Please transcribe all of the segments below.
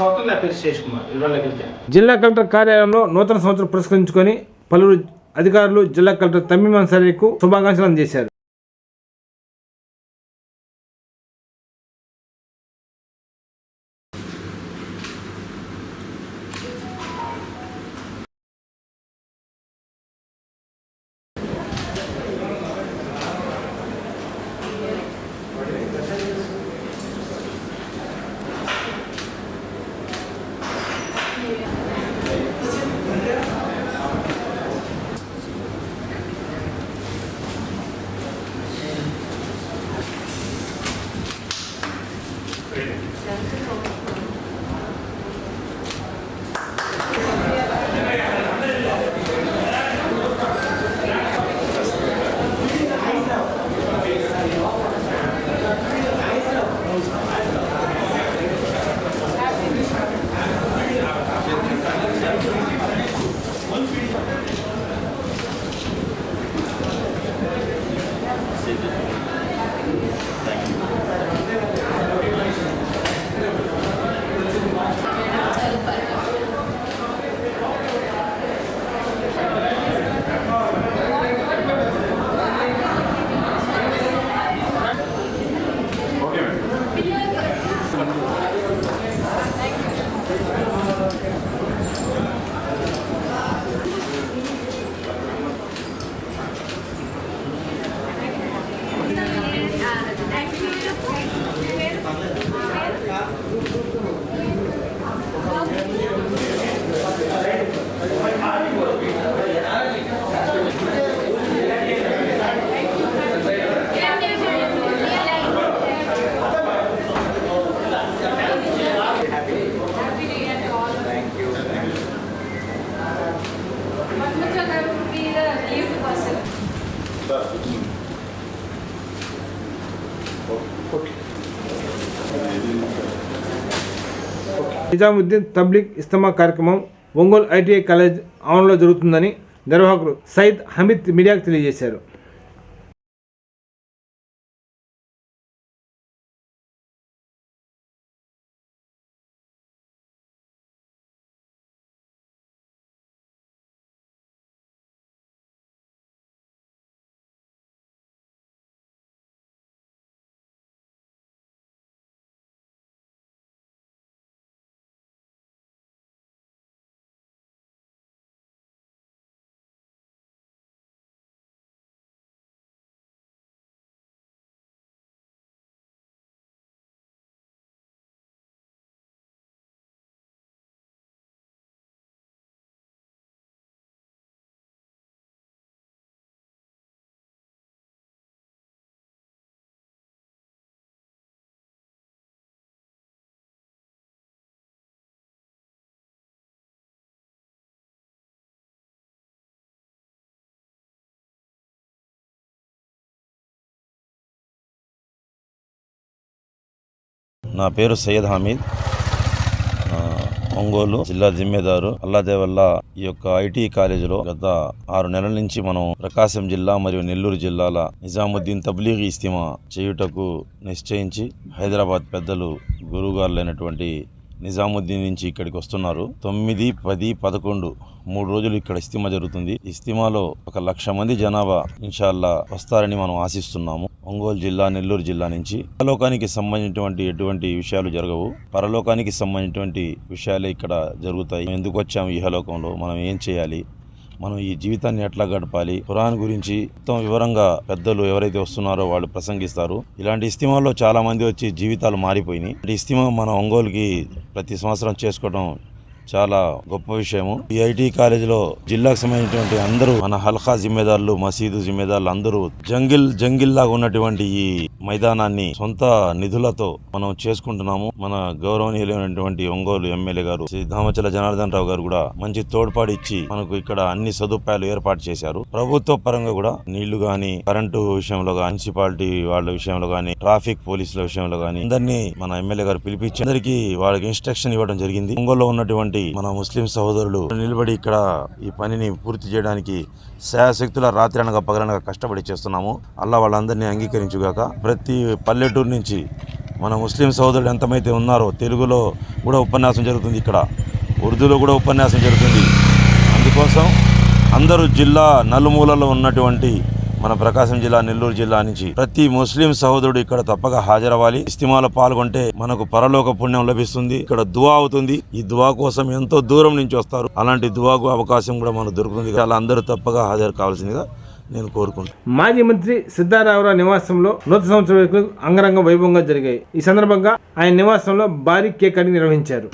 సంవత్సరం నా పేరు శేష్ కుమార్. జిల్లా కలెక్టర్ కార్యాలయంలో నూతన సంవత్సరం పురస్కరించుకొని పలువురు అధికారులు జిల్లా కలెక్టర్ తమీమ్ అన్సారీకు శుభాకాంక్షలు అందజేశారు. నిజాముద్దీన్ తబ్లీగ్ ఇస్తమా కార్యక్రమం ఒంగోలు ఐటీఐ కాలేజ్ ఆవరణలో జరుగుతుందని నిర్వాహకులు సయ్యద్ హమీద్ మీడియాకు తెలియజేశారు. నా పేరు సయ్యద్ హమీద్, ఒంగోలు జిల్లా జిమ్మేదారు. అల్లాదే వల్ల ఈ యొక్క ఐటీ కాలేజీలో గత 6 నెలల నుంచి మనం ప్రకాశం జిల్లా మరియు నెల్లూరు జిల్లాల నిజాముద్దీన్ తబ్లీగ్ ఇస్తిమా చేయుటకు నిశ్చయించి హైదరాబాద్ పెద్దలు గురువుగారులైనటువంటి నిజాముద్దీన్ నుంచి ఇక్కడికి వస్తున్నారు. 9, 10, 11 3 రోజులు ఇక్కడ ఇస్తిమా జరుగుతుంది. ఇస్తిమాలో 1,00,000 మంది జనాభా ఇన్షాల్లా వస్తారని మనం ఆశిస్తున్నాము. ఒంగోలు జిల్లా, నెల్లూరు జిల్లా నుంచి పరలోకానికి సంబంధించినటువంటి ఎటువంటి విషయాలు జరగవు. పరలోకానికి సంబంధించినటువంటి విషయాలే ఇక్కడ జరుగుతాయి. ఎందుకు వచ్చాము ఇహలోకంలో, మనం ఏం చేయాలి, మనం ఈ జీవితాన్ని ఎట్లా గడపాలి, ఖురాన్ గురించి మొత్తం వివరంగా పెద్దలు ఎవరైతే వస్తున్నారో వాళ్ళు ప్రసంగిస్తారు. ఇలాంటి ఇస్తిమాల్లో చాలా మంది వచ్చి జీవితాలు మారిపోయినాయి. ఈ ఇస్తిమా మన ఒంగోలుకి ప్రతి సంవత్సరం చేసుకోవడం చాలా గొప్ప విషయము. ఈ ఐటీ కాలేజీలో జిల్లాకు సంబంధించినటువంటి అందరూ, మన హల్కా జిమ్మేదారులు, మసీదు జిమ్మేదారులు అందరూ జంగిల్ లాగా ఉన్నటువంటి ఈ మైదానాన్ని సొంత నిధులతో మనం చేసుకుంటున్నాము. మన గౌరవనీయులైనటువంటి ఒంగోలు ఎమ్మెల్యే గారు శ్రీ దామచల జనార్దన్ రావు గారు కూడా మంచి తోడ్పాటు ఇచ్చి మనకు ఇక్కడ అన్ని సదుపాయాలు ఏర్పాటు చేశారు. ప్రభుత్వ పరంగా కూడా నీళ్లు గాని, కరెంటు విషయంలో గాని, మున్సిపాలిటీ వాళ్ళ విషయంలో గాని, ట్రాఫిక్ పోలీసుల విషయంలో గాని అందరినీ మన ఎమ్మెల్యే గారు పిలిపించి అందరికీ వాళ్ళకి ఇన్స్ట్రక్షన్ ఇవ్వడం జరిగింది. ఒంగోలులో ఉన్నటువంటి మన ముస్లిం సహోదరులు నిలబడి ఇక్కడ ఈ పనిని పూర్తి చేయడానికి శాయశక్తుల రాత్రి అనగా పగలనగా కష్టపడి చేస్తున్నాము. అల్లా వాళ్ళందరినీ అంగీకరించుగాక. ప్రతి పల్లెటూరు నుంచి మన ముస్లిం సోదరులు ఎంతమైతే ఉన్నారో తెలుగులో కూడా ఉపన్యాసం జరుగుతుంది, ఇక్కడ ఉర్దూలో కూడా ఉపన్యాసం జరుగుతుంది. అందుకోసం అందరూ జిల్లా నలుమూలలో ఉన్నటువంటి మన ప్రకాశం జిల్లా, నెల్లూరు జిల్లా నుంచి ప్రతి ముస్లిం సహోదరుడు ఇక్కడ తప్పక హాజరవ్వాలి. ఇస్తిమాలో పాల్గొంటే మనకు పరలోక పుణ్యం లభిస్తుంది. ఇక్కడ దువా అవుతుంది. ఈ దువా కోసం ఎంతో దూరం నుంచి వస్తారు. అలాంటి దువాకు అవకాశం కూడా మనకు దొరుకుతుంది. అలా అందరూ తప్పక హాజరు కావాల్సిందిగా నేను కోరుకుంటున్నాను. మాజీ మంత్రి సిద్ధారామరావు నివాసంలో నూతన సంవత్సర వేడుకలు అంగరంగ వైభవంగా జరిగాయి. ఈ సందర్భంగా ఆయన నివాసంలో భారీ కేక్ కటింగ్ నిర్వహించారు.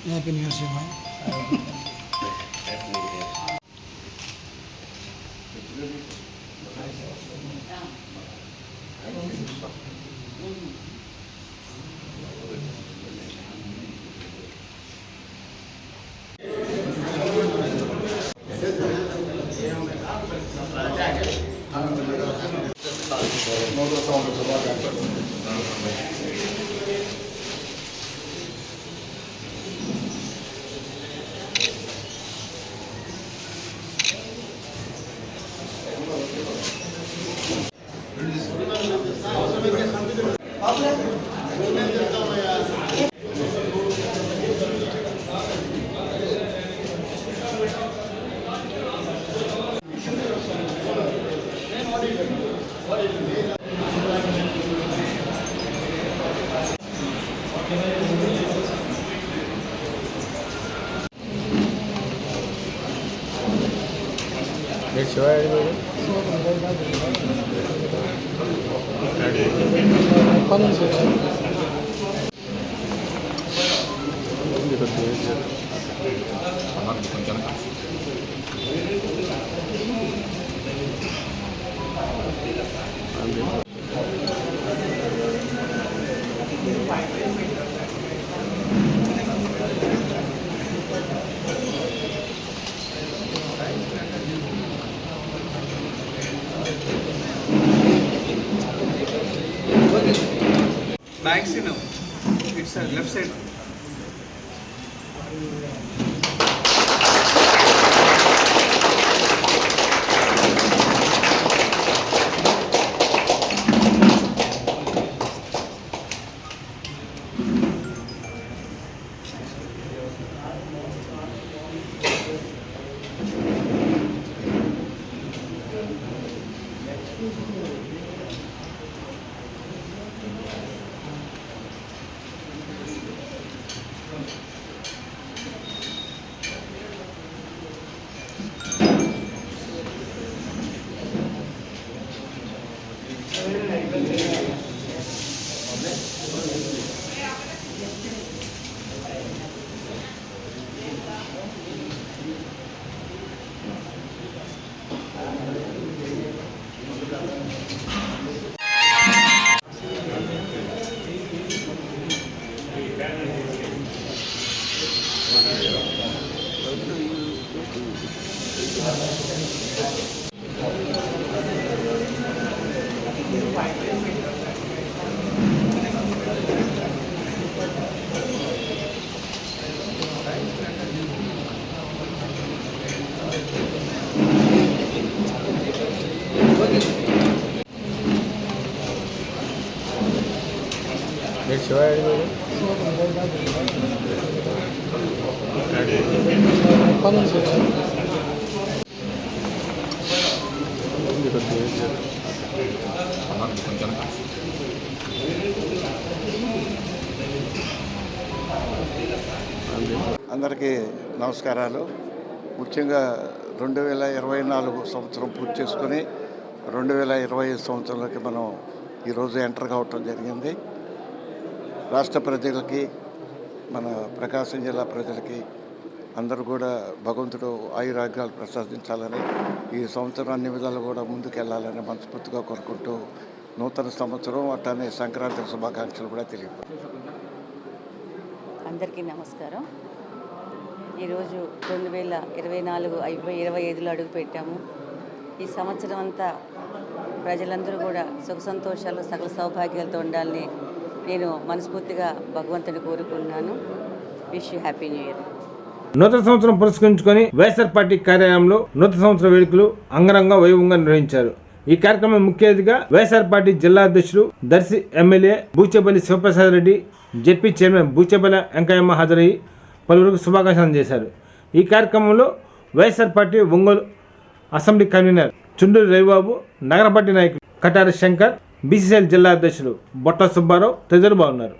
Happy new year Shiva. Maximum. It's left side. అందరికీ నమస్కారాలు. ముఖ్యంగా 2024 సంవత్సరం పూర్తి చేసుకుని 2025 సంవత్సరంలోకి మనం ఈరోజు ఎంటర్ కావటం జరిగింది. రాష్ట్ర ప్రజలకి, మన ప్రకాశం జిల్లా ప్రజలకి అందరూ కూడా భగవంతుడు ఆయురాగ్యాలు ప్రసాదించాలని, ఈ సంవత్సరం అన్ని విధాలు కూడా ముందుకెళ్లాలని మనస్ఫూర్తిగా కోరుకుంటూ నూతన సంవత్సరం అట్లానే సంక్రాంతి శుభాకాంక్షలు కూడా తెలియపడుతుంది. అందరికీ నమస్కారం. ఈరోజు 2024 అయిపోయి 25లో అడుగు పెట్టాము. ఈ సంవత్సరం అంతా ప్రజలందరూ కూడా సుఖ సంతోషాలు, సకల సౌభాగ్యాలతో ఉండాలని నేను మనస్ఫూర్తిగా భగవంతుని కోరుకుంటున్నాను. Wish you happy new year. నూతన సంవత్సరం పురస్కరించుకొని వైఎస్ఆర్ పార్టీ కార్యాలయంలో నూతన సంవత్సర వేడుకలు అంగరంగ వైభవంగా నిర్వహించారు. ఈ కార్యక్రమం ముఖ్య అతిథిగా వైఎస్ఆర్ పార్టీ జిల్లా అధ్యక్షుడు, Darsi MLA Buchepalli Sivaprasad Reddy, ZP chairman Buchepalli Venkayamma హాజరయ్యి పలువురికి శుభాకాంక్షలు అందజేశారు. ఈ కార్యక్రమంలో YSR party Ongole assembly convener Chunduri Ravibabu, నగర పార్టీ నాయకులు కటారి శంకర్, బీసీసీఎల్ జిల్లా అధ్యక్షుడు బొట్ట సుబ్బారావు తదితరులు బాగున్నారు.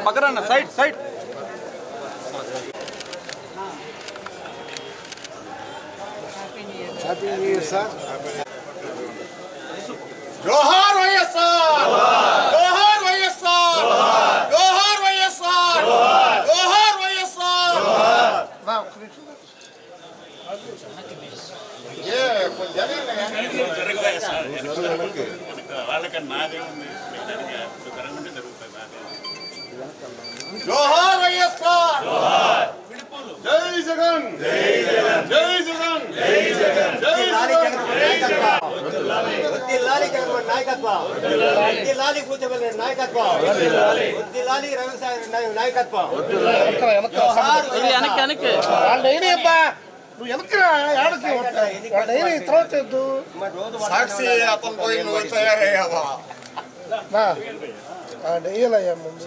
పక్కన side side. Happy new year sir. జోహార్ వైఎస్ఆర్, జోహార్ వైఎస్ఆర్, జోహార్ వైఎస్ఆర్, జోహార్ వైఎస్ఆర్. జోహార్ వైఎస్ఆర్, జై జగన్, జై జగన్, జై జగన్, జై జగన్, జై జగన్. వద్దిల్లాలి జగన్మోహన్ నాయకత్వం, వద్దిల్లాలి బూచేపల్లి నాయకత్వం, వద్దిల్లాలి రవిసాగర్ నాయకత్వం. నువ్వు వెనకరా ఏడకి తర్వాత సాక్షి అతను పోయి నువ్వు తయారయ్యావా? డయ్యలయ్యా ముందు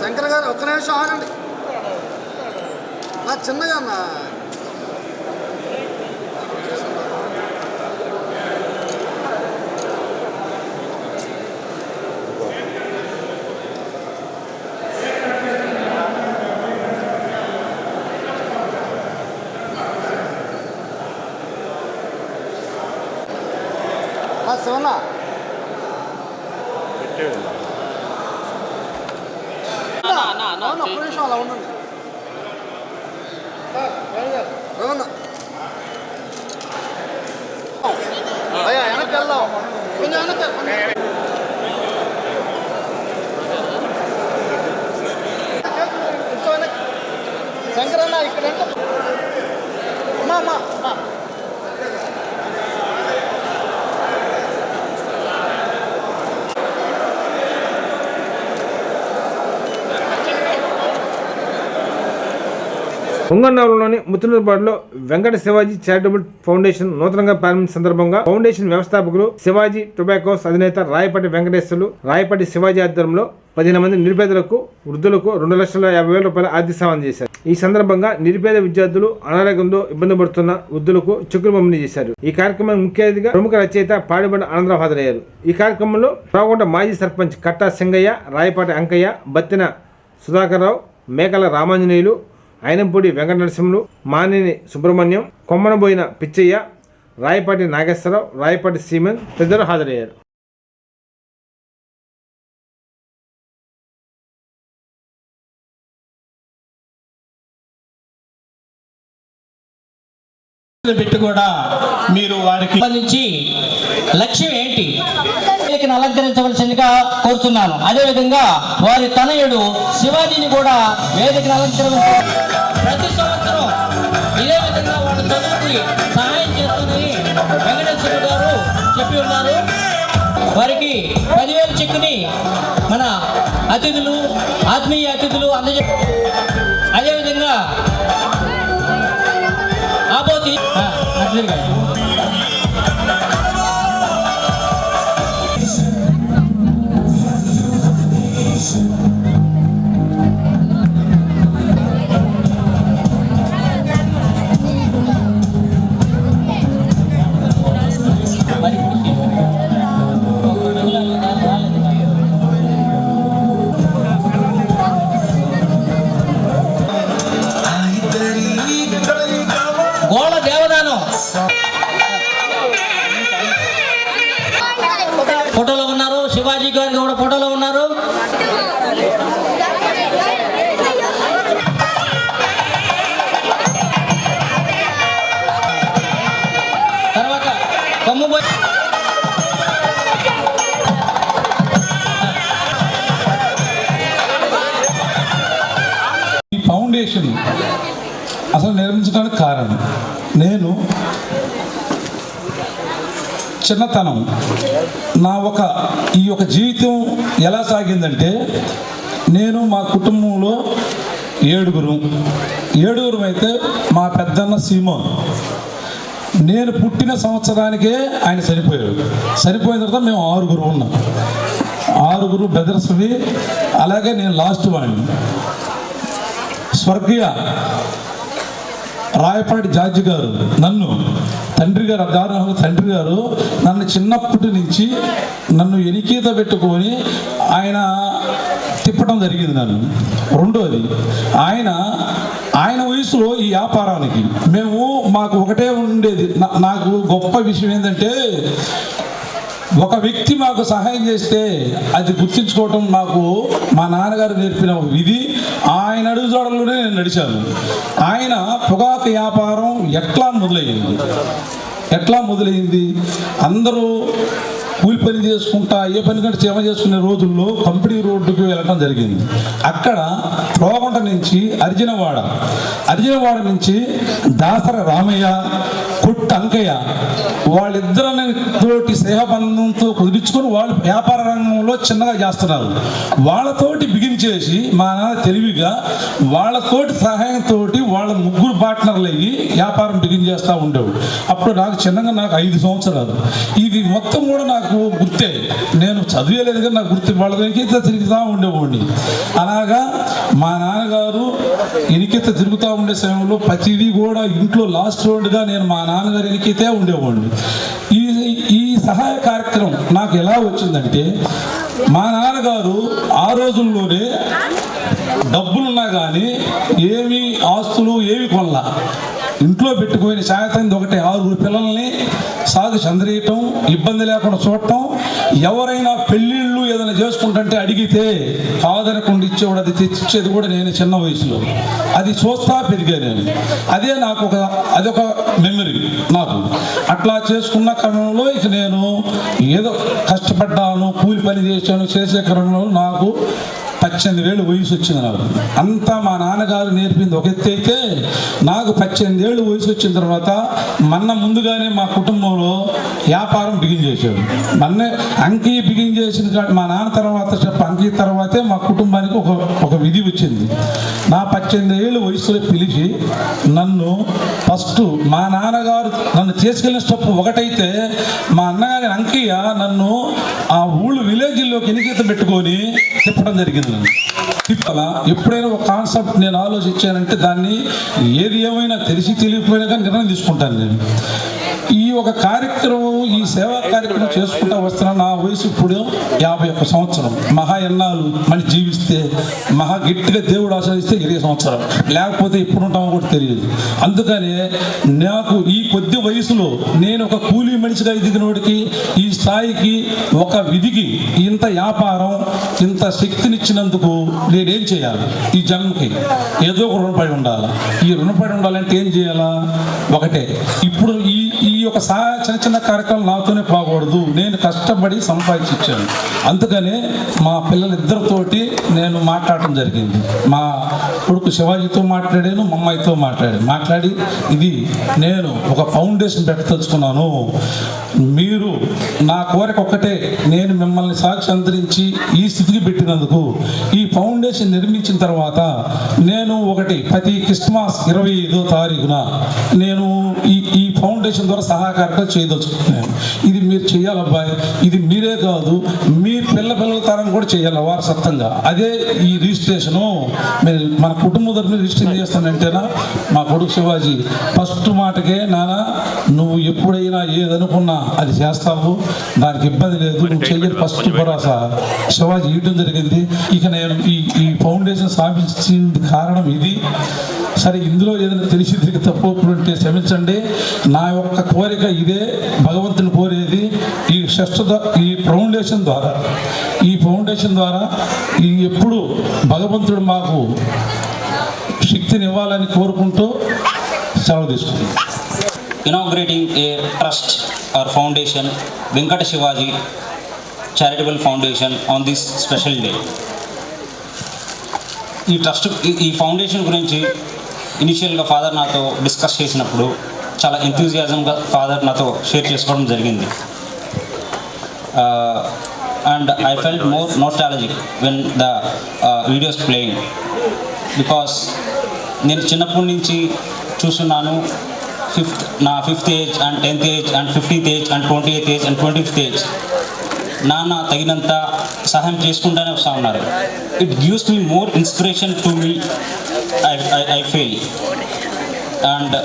శంకర్ గారు ఒక్క నిమిషం ఆగండి. నా చిన్నగా అన్న శివన్న ఒక్క నిమిషం అలా ఉండండి. అయ్యా వెనక్కి వెళ్దాం, కొంచెం వెనక్కి. శంకరన్న ఇక్కడ అమ్మా అమ్మా పొంగన్నూరులోని ముత్తునూరుపాడులో వెంకట శివాజీ చారిటబుల్ ఫౌండేషన్ నూతనంగా ప్రారంభించిన సందర్భంగా ఫౌండేషన్ వ్యవస్థాపకులు శివాజీ టొబాకోస్ అధినేత రాయపాటి వెంకటేశ్వర్లు రాయపాటి శివాజీ ఆధ్వర్యంలో 15 మంది నిరుపేదలకు వృద్ధులకు 2,50,000 రూపాయల ఆర్థిక సాయం చేశారు. ఈ సందర్భంగా నిరుపేద విద్యార్థులు అనారోగ్యంతో ఇబ్బంది పడుతున్న వృద్ధులకు చెక్కులు పంపిణీ చేశారు. ఈ కార్యక్రమానికి ముఖ్య అతిథిగా ప్రముఖ రచయిత పాడిబండ ఆనందరావు హాజరయ్యారు. ఈ కార్యక్రమంలో రావుకొండ మాజీ సర్పంచ్ కట్టా సింగయ్య, రాయపాటి అంకయ్య, బత్తిన సుధాకర్రావు, మేకల రామాంజనేయులు, అయినంపూడి వెంకట నరసింహులు, మానేని సుబ్రహ్మణ్యం, కొమ్మనబోయిన పిచ్చయ్య, రాయపాటి నాగేశ్వరరావు, రాయపాటి సీమన్ తదితరులు హాజరయ్యారు. పెట్టి కూడా మీరు వారికి సంబంధించి లక్ష్యం ఏంటి అలంకరించవలసిందిగా కోరుతున్నాను. అదేవిధంగా వారి తనయుడు శివాజీని కూడా వేదికను అలంకరించారు. ప్రతి సంవత్సరం ఇదే విధంగా వాళ్ళ చదువుకి సహాయం చేస్తుందని వెంకటేశ్వర గారు చెప్పి ఉన్నారు. వారికి 10,000 చెక్కుని మన అతిథులు, ఆత్మీయ అతిథులు అందజేస్తారు. అదేవిధంగా ఆపోతి గోళ దేవదానం ఫోటోలో ఉన్నారు. శివాజీ గారు కూడా ఫోటోలో ఉన్నారు. తర్వాత కొమ్ముబోయి ఈ ఫౌండేషన్ అసలు నిర్మించడానికి కారణం నేను చిన్నతనం ఈ యొక్క జీవితం ఎలా సాగిందంటే, నేను మా కుటుంబంలో ఏడుగురు అయితే మా పెద్దన్న సీమోన్, నేను పుట్టిన సంవత్సరానికే ఆయన చనిపోయిన తర్వాత మేము 6 ఉన్నాం. 6 బ్రదర్స్వి. అలాగే నేను లాస్ట్ వాడిని. స్వర్గీయ రాయపాటి జార్జి గారు తండ్రి గారు నన్ను చిన్నప్పటి నుంచి నన్ను ఎనికీత పెట్టుకొని ఆయన తిప్పడం జరిగింది నన్ను. రెండోది, ఆయన వయసులో ఈ వ్యాపారానికి మాకు ఒకటే ఉండేది. నాకు గొప్ప విషయం ఏంటంటే, ఒక వ్యక్తి మాకు సహాయం చేస్తే అది గుర్తించుకోవటం నాకు మా నాన్నగారు నేర్పిన విధి. ఆయన అడుగుజాడల్లోనే నేను నడిచాను. ఆయన పొగాకు వ్యాపారం ఎట్లా మొదలైంది అందరూ కూలి పని చేసుకుంటా ఏ పని కంటే సేవ చేసుకునే రోజుల్లో కంపెనీ రోడ్డుకు వెళ్ళటం జరిగింది. అక్కడ రోగంట నుంచి అర్జునవాడ నుంచి దాసర రామయ్య, కొట్టు అంకయ్య, వాళ్ళిద్దరిని తోటి స్నేహబంధంతో కుదిరించుకొని వాళ్ళు వ్యాపార రంగంలో చిన్నగా చేస్తున్నారు. వాళ్ళతోటి బిగించేసి మా నాన్న తెలివిగా వాళ్ళతోటి సహాయంతో వాళ్ళ 3 పార్ట్నర్లు అయ్యి వ్యాపారం బిగిన్ చేస్తూ ఉండేవాడు. అప్పుడు నాకు 5 సంవత్సరాలు. ఇది మొత్తం కూడా నాకు గుర్తే. నేను చదివేలేదు కానీ నాకు గుర్తు. వాళ్ళ వెనకిత తిరుగుతూ ఉండేవాడిని. అలాగా మా నాన్నగారు ఎనికిత తిరుగుతూ ఉండే సమయంలో ప్రతిదీ కూడా ఇంట్లో లాస్ట్ రోడ్డుగా నేను మా నాన్నగారు ఎనికితే ఉండేవాడిని. ఈ సహాయ కార్యక్రమం నాకు ఎలా వచ్చిందంటే, మా నాన్నగారు ఆ రోజుల్లోనే డబ్బులున్నా కానీ ఏమి ఆస్తులు ఏమి కొనలా. ఇంట్లో పెట్టుకుని సాయంత్రం ఒకటి 6 పిల్లల్ని సాగు చంద్రీయటం, ఇబ్బంది లేకుండా చూడటం. ఎవరైనా పెళ్ళిళ్ళు ఏదైనా చేసుకుంటుంటే అడిగితే కాదనకుండా ఇచ్చేవాడు. అది తెచ్చిచ్చేది కూడా నేను చిన్న వయసులో. అది చూస్తా పెరిగాను నేను. అదే నాకు అదొక మెమరీ నాకు. అట్లా చేసుకున్న క్రమంలో ఇక నేను ఏదో కష్టపడ్డాను, కూలి పని చేసే క్రమంలో నాకు 18 వయసు వచ్చింది. నాకు అంతా మా నాన్నగారు నేర్పింది ఒక ఎత్తు అయితే, నాకు 18 వయసు వచ్చిన తర్వాత ముందుగానే మా కుటుంబంలో వ్యాపారం బిగిన్ చేశాడు. అంకీ బిగిన్ చేసిన మా నాన్న తర్వాత అంకీ తర్వాతే మా కుటుంబానికి ఒక విధి వచ్చింది. నా 18 వయసులో పిలిచి నన్ను ఫస్ట్ మా నాన్నగారు నన్ను తీసుకెళ్ళిన స్టెప్ ఒకటైతే, మా అన్నగారి అంకయ్య నన్ను ఆ ఊళ్ళు విలేజ్లోకి ఎనికిత పెట్టుకొని తిప్పడం జరిగింది. ఎప్పుడైనా ఒక కాన్సెప్ట్ నేను ఆలోచించానంటే దాన్ని ఏది ఏమైనా తెలియకపోయినా కానీ నిర్ణయం తీసుకుంటాను నేను. ఈ ఒక కార్యక్రమం, ఈ సేవా కార్యక్రమం చేసుకుంటా వస్తున్నా. నా వయసు ఇప్పుడు 51 సంవత్సరం. మహా ఎన్నాళ్ళు మనిషి జీవిస్తే, మహా గట్టిగా దేవుడు ఆశ్రయిస్తే 20 సంవత్సరం, లేకపోతే ఎప్పుడు ఉంటామో కూడా తెలియదు. అందుకనే నాకు ఈ కొద్ది వయసులో నేను ఒక కూలీ మనిషిగా ఎదిగినోడికి ఈ స్థాయికి ఒక విధికి ఇంత వ్యాపారం ఇంత శక్తినిచ్చినందుకు నేనేం చేయాలి? ఈ జన్మకి ఏదో ఒక రుణపడి ఉండాలి. ఈ రుణపడి ఉండాలంటే ఏం చేయాలా? ఒకటే, ఇప్పుడు ఈ యొక్క చిన్న కార్యక్రమం నాతోనే పోకూడదు. నేను కష్టపడి సంపాదించి ఇచ్చాను. అందుకనే మా పిల్లలిద్దరితోటి నేను మాట్లాడటం జరిగింది. మా కొడుకు శివాజీతో మాట్లాడాను, మా అమ్మాయితో మాట్లాడి ఇది నేను ఒక ఫౌండేషన్ పెట్టదలుచుకున్నాను. మీరు నా కోరిక ఒక్కటే, నేను మిమ్మల్ని సాక్షి అంతరించి ఈ స్థితికి పెట్టినందుకు ఈ ఫౌండేషన్ నిర్మించిన తర్వాత నేను ప్రతి క్రిస్మస్ 25వ తారీఖున నేను ఈ ఫౌండేషన్ ద్వారా సహాయకార్యాలు చేయదలుచుకుంటున్నాను. ఇది మీరు చేయాలి అబ్బాయి, ఇది మీరే కాదు మీ పిల్లల తరం కూడా చేయాలి వారసత్వంగా. అదే ఈ రిజిస్ట్రేషను. మన కుటుంబం తరఫున రిజిస్ట్రేషన్ చేస్తానంటేనా మా కొడుకు శివాజీ ఫస్ట్ మాటకే నాన్న నువ్వు ఎప్పుడైనా ఏదనుకున్నా అది చేస్తావు, దానికి ఇబ్బంది లేదు, నువ్వు చెయ్యని ఫస్ట్ భరోసా శివాజీ ఇవ్వడం జరిగింది. ఇక నేను ఈ ఫౌండేషన్ స్థాపించిన కారణం ఇది. సరే, ఇందులో ఏదైనా తెలిసి తిరిగి తప్పు ఉంటే క్షమించండి. నా యొక్క కోరిక ఇదే, భగవంతుని కోరేది ఈ ఫౌండేషన్ ద్వారా ఎప్పుడు భగవంతుడు మాకు శక్తిని ఇవ్వాలని కోరుకుంటూ సెలవు తీసుకుంటాం. inaugurating a trust or foundation, Venkata Shivaji Charitable Foundation, on this special day. ఈ ట్రస్ట్ ఈ ఫౌండేషన్ గురించి ఇనిషియల్గా ఫాదర్ నాతో డిస్కస్ చేసినప్పుడు చాలా ఎంతూజియాజంగా ఫాదర్ నాతో షేర్ చేసుకోవడం జరిగింది. And I felt more nostalgic when the videos playing, because నేను చిన్నప్పటి నుంచి చూస్తున్నాను. నా 5th age and 10th age and 15th age and 20th age and 25th age నాన్న తగినంత సహాయం చేసుకుంటూనే వస్తూ ఉన్నారు. It gives me more inspiration to me, I feel. And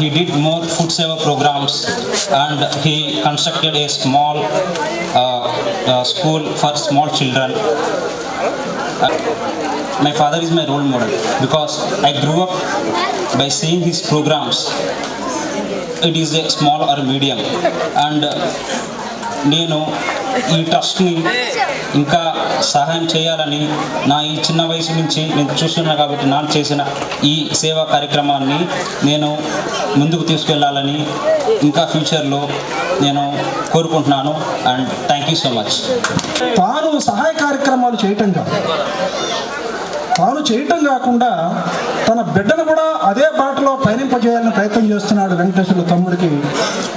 he did more food saver programs, and he constructed a small school for small children. My father is my role model because I grew up by seeing his programs. It is a small or medium, and నేను ఈ ట్రస్ట్ని ఇంకా సహాయం చేయాలని నా ఈ చిన్న వయసు నుంచి నేను చూస్తున్నా కాబట్టి నాకు చేసిన ఈ సేవా కార్యక్రమాన్ని నేను ముందుకు తీసుకెళ్ళాలని ఇంకా ఫ్యూచర్లో నేను కోరుకుంటున్నాను. And thank you so much. తాను సహాయ కార్యక్రమాలు చేయటం కాకుండా తన బిడ్డను కూడా అదే బాటలో పయనింపజేయాలని ప్రయత్నం చేస్తున్నాడు వెంకటేశ్వర తమ్ముడికి.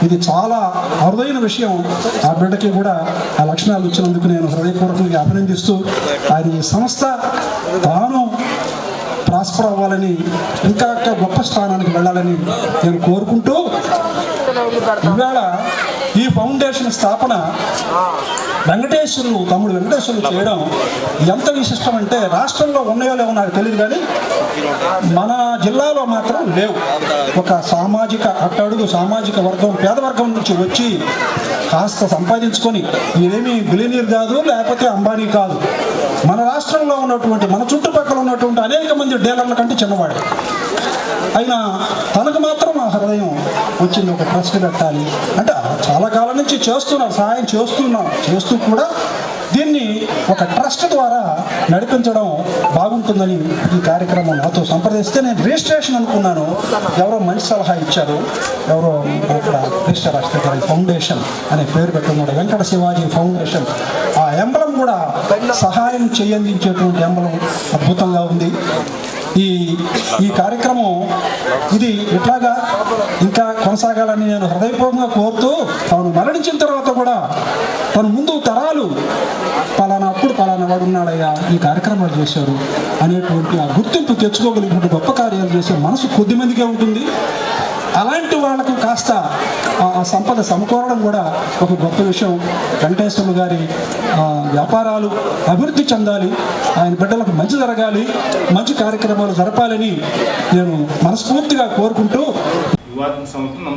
ఇది చాలా అరుదైన విషయం. ఆ బిడ్డకి కూడా ఆ లక్షణాలు ఇచ్చినందుకు నేను హృదయపూర్వకంగా అభినందిస్తూ, ఆయన ఈ సంస్థ తాను ప్రాస్పర్ అవ్వాలని, ఇంకా గొప్ప స్థానానికి వెళ్ళాలని నేను కోరుకుంటూ, ఇవాళ ఈ ఫౌండేషన్ స్థాపన తమ్ముడు వెంకటేశ్వర్లు చేయడం ఎంత విశిష్టం అంటే, రాష్ట్రంలో ఉన్నాయో లేవో నాకు తెలియదు కానీ మన జిల్లాలో మాత్రం లేవు. ఒక అట్టడుగు సామాజిక వర్గం, పేదవర్గం నుంచి వచ్చి కాస్త సంపాదించుకొని, ఇదేమీ బిలియనీర్ కాదు, లేకపోతే అంబానీ కాదు, మన రాష్ట్రంలో ఉన్నటువంటి, మన చుట్టుపక్కల ఉన్నటువంటి అనేక మంది డీలర్ల కంటే చిన్నవాడు అయినా తనకు మాత్రం ఆ హృదయం వచ్చింది ఒక ట్రస్ట్ పెట్టాలి అంటే. చాలా కాలం నుంచి సహాయం చేస్తూ కూడా దీన్ని ఒక ట్రస్ట్ ద్వారా నడిపించడం బాగుంటుందని ఈ కార్యక్రమం నాతో సంప్రదిస్తే నేను రిజిస్ట్రేషన్ అనుకున్నాను. ఎవరో మంచి సలహా ఇచ్చారు, ఎవరో అక్కడ రిజిస్టర్ రాష్ట్ర ఫౌండేషన్ అనే పేరు పెట్టుకున్నాడు, వెంకట శివాజీ ఫౌండేషన్. ఆ ఎంబలం కూడా సహాయం చేయందించేటువంటి ఎంబలం అద్భుతంగా ఉంది. ఈ కార్యక్రమం ఇది ఇట్లాగా ఇంకా కొనసాగాలని నేను హృదయపూర్వకంగా కోరుతూ, తాను మరణించిన తర్వాత కూడా తన ముందు తరాలు పలానా వాడు ఉన్నాడయ్యా ఈ కార్యక్రమాలు చేశారు అనేటువంటి ఆ గుర్తింపు తెచ్చుకోగలిగినటువంటి గొప్ప కార్యాలు చేసే మనసు కొద్దిమందికే ఉంటుంది. అలాంటి వాళ్ళకు కాస్త ఆ సంపద సమకూరడం కూడా ఒక గొప్ప విషయం. వెంకటేశ్వర గారి వ్యాపారాలు అభివృద్ధి చెందాలి, ఆయన బిడ్డలకు మంచి జరగాలి, మంచి కార్యక్రమాలు జరపాలని నేను మనస్ఫూర్తిగా కోరుకుంటూ నమస్కారం.